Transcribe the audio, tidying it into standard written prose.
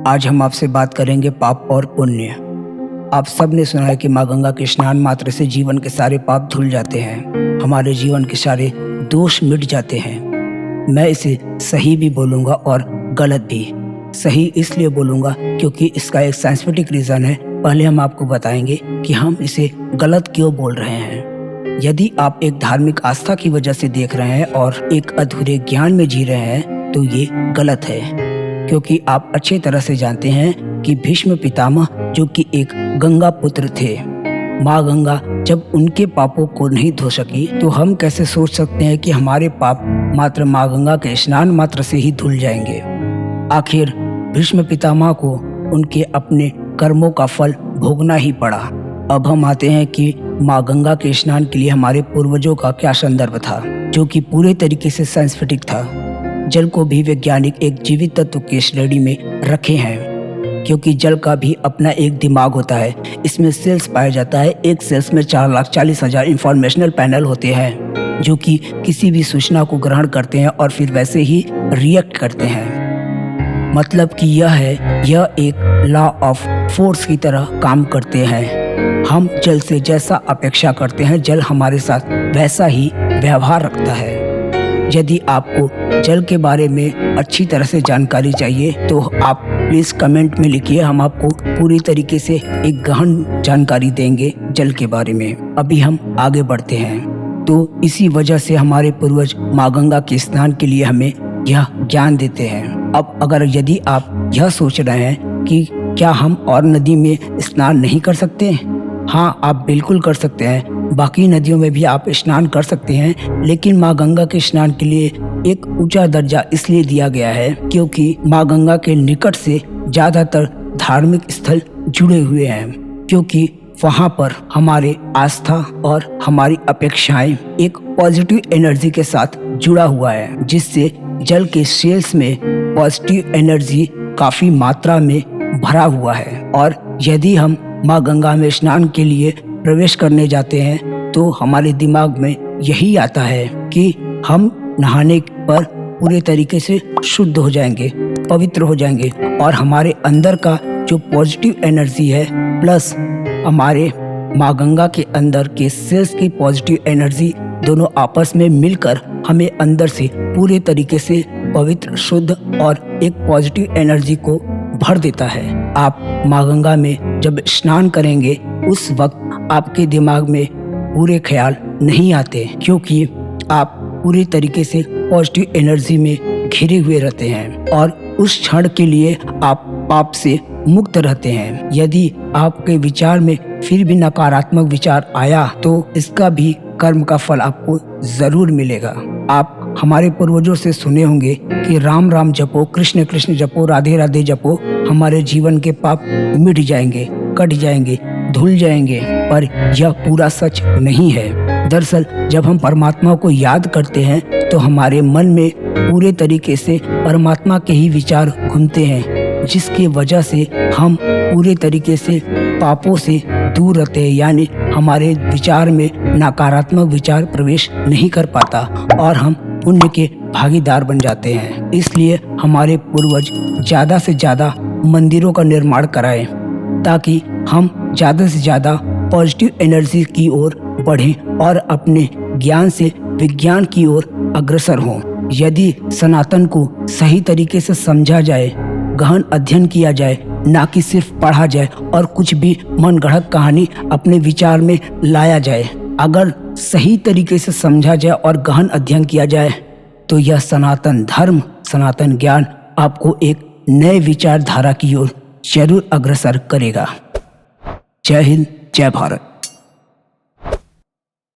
आज हम आपसे बात करेंगे पाप और पुण्य। आप सब ने सुना है कि माँ गंगा के स्नान मात्र से जीवन के सारे पाप धुल जाते हैं, हमारे जीवन के सारे दोष मिट जाते हैं। मैं इसे सही भी बोलूँगा और गलत भी। सही इसलिए बोलूँगा क्योंकि इसका एक साइंटिफिक रीज़न है। पहले हम आपको बताएंगे कि हम इसे गलत क्यों बोल रहे हैं। यदि आप एक धार्मिक आस्था की वजह से देख रहे हैं और एक अधूरे ज्ञान में जी रहे हैं तो ये गलत है, क्योंकि आप अच्छी तरह से जानते हैं कि भीष्म पितामह जो कि एक गंगा पुत्र थे, माँ गंगा जब उनके पापों को नहीं धो सकी तो हम कैसे सोच सकते हैं कि हमारे पाप मात्र माँ गंगा के स्नान मात्र से ही धुल जाएंगे। आखिर भीष्म पितामह को उनके अपने कर्मों का फल भोगना ही पड़ा। अब हम आते हैं कि माँ गंगा के स्नान के लिए हमारे पूर्वजों का क्या संदर्भ था, जो कि पूरे तरीके से साइंटिफिक था। जल को भी वैज्ञानिक एक जीवित तत्व के श्रेणी में रखे हैं, क्योंकि जल का भी अपना एक दिमाग होता है। इसमें सेल्स पाया जाता है। एक सेल्स में 4,40,000 इंफॉर्मेशनल पैनल होते हैं, जो कि किसी भी सूचना को ग्रहण करते हैं और फिर वैसे ही रिएक्ट करते हैं। मतलब कि यह एक लॉ ऑफ फोर्स की तरह काम करते हैं। हम जल से जैसा अपेक्षा करते हैं, जल हमारे साथ वैसा ही व्यवहार रखता है। यदि आपको जल के बारे में अच्छी तरह से जानकारी चाहिए तो आप प्लीज़ कमेंट में लिखिए। हम आपको पूरी तरीके से एक गहन जानकारी देंगे जल के बारे में। अभी हम आगे बढ़ते हैं। तो इसी वजह से हमारे पूर्वज माँ गंगा के स्नान के लिए हमें यह ज्ञान देते हैं। अब अगर यदि आप यह सोच रहे हैं कि क्या हम और नदी में स्नान नहीं कर सकते हैं? हाँ, आप बिल्कुल कर सकते हैं। बाकी नदियों में भी आप स्नान कर सकते हैं, लेकिन माँ गंगा के स्नान के लिए एक ऊंचा दर्जा इसलिए दिया गया है क्योंकि माँ गंगा के निकट से ज़्यादातर धार्मिक स्थल जुड़े हुए हैं, क्योंकि वहाँ पर हमारे आस्था और हमारी अपेक्षाएं एक पॉजिटिव एनर्जी के साथ जुड़ा हुआ है, जिससे जल के सेल्स में पॉजिटिव एनर्जी काफ़ी मात्रा में भरा हुआ है। और यदि हम माँ गंगा में स्नान के लिए प्रवेश करने जाते हैं तो हमारे दिमाग में यही आता है कि हम नहाने पर पूरे तरीके से शुद्ध हो जाएंगे, पवित्र हो जाएंगे, और हमारे अंदर का जो पॉजिटिव एनर्जी है प्लस हमारे माँ गंगा के अंदर के सेल्स की पॉजिटिव एनर्जी दोनों आपस में मिलकर हमें अंदर से पूरे तरीके से पवित्र, शुद्ध और एक पॉजिटिव एनर्जी को भर देता है। आप माँ गंगा में जब स्नान करेंगे उस वक्त आपके दिमाग में पूरे ख्याल नहीं आते, क्योंकि आप पूरी तरीके से पॉजिटिव एनर्जी में घिरे हुए रहते हैं और उस क्षण के लिए आप पाप से मुक्त रहते हैं। यदि आपके विचार में फिर भी नकारात्मक विचार आया तो इसका भी कर्म का फल आपको जरूर मिलेगा। आप हमारे पूर्वजों से सुने होंगे कि राम राम जपो, कृष्ण कृष्ण जपो, राधे राधे जपो, हमारे जीवन के पाप मिट जाएंगे, कट जाएंगे, धुल जाएंगे। पर यह पूरा सच नहीं है। दरअसल जब हम परमात्मा को याद करते हैं तो हमारे मन में पूरे तरीके से परमात्मा के ही विचार घूमते हैं, जिसकी वजह से हम पूरे तरीके से पापों से दूर रहते हैं। यानी हमारे विचार में नकारात्मक विचार प्रवेश नहीं कर पाता और हम पुण्य के भागीदार बन जाते हैं। इसलिए हमारे पूर्वज ज़्यादा से ज़्यादा मंदिरों का निर्माण कराएं, ताकि हम ज़्यादा से ज़्यादा पॉजिटिव एनर्जी की ओर बढ़ें और अपने ज्ञान से विज्ञान की ओर अग्रसर हों। यदि सनातन को सही तरीके से समझा जाए, गहन अध्ययन किया जाए, ना कि सिर्फ पढ़ा जाए और कुछ भी मन गढ़ंत कहानी अपने विचार में लाया जाए, अगर सही तरीके से समझा जाए और गहन अध्ययन किया जाए तो यह सनातन धर्म, सनातन ज्ञान आपको एक नए विचारधारा की ओर जरूर अग्रसर करेगा। जय हिंद, जय भारत।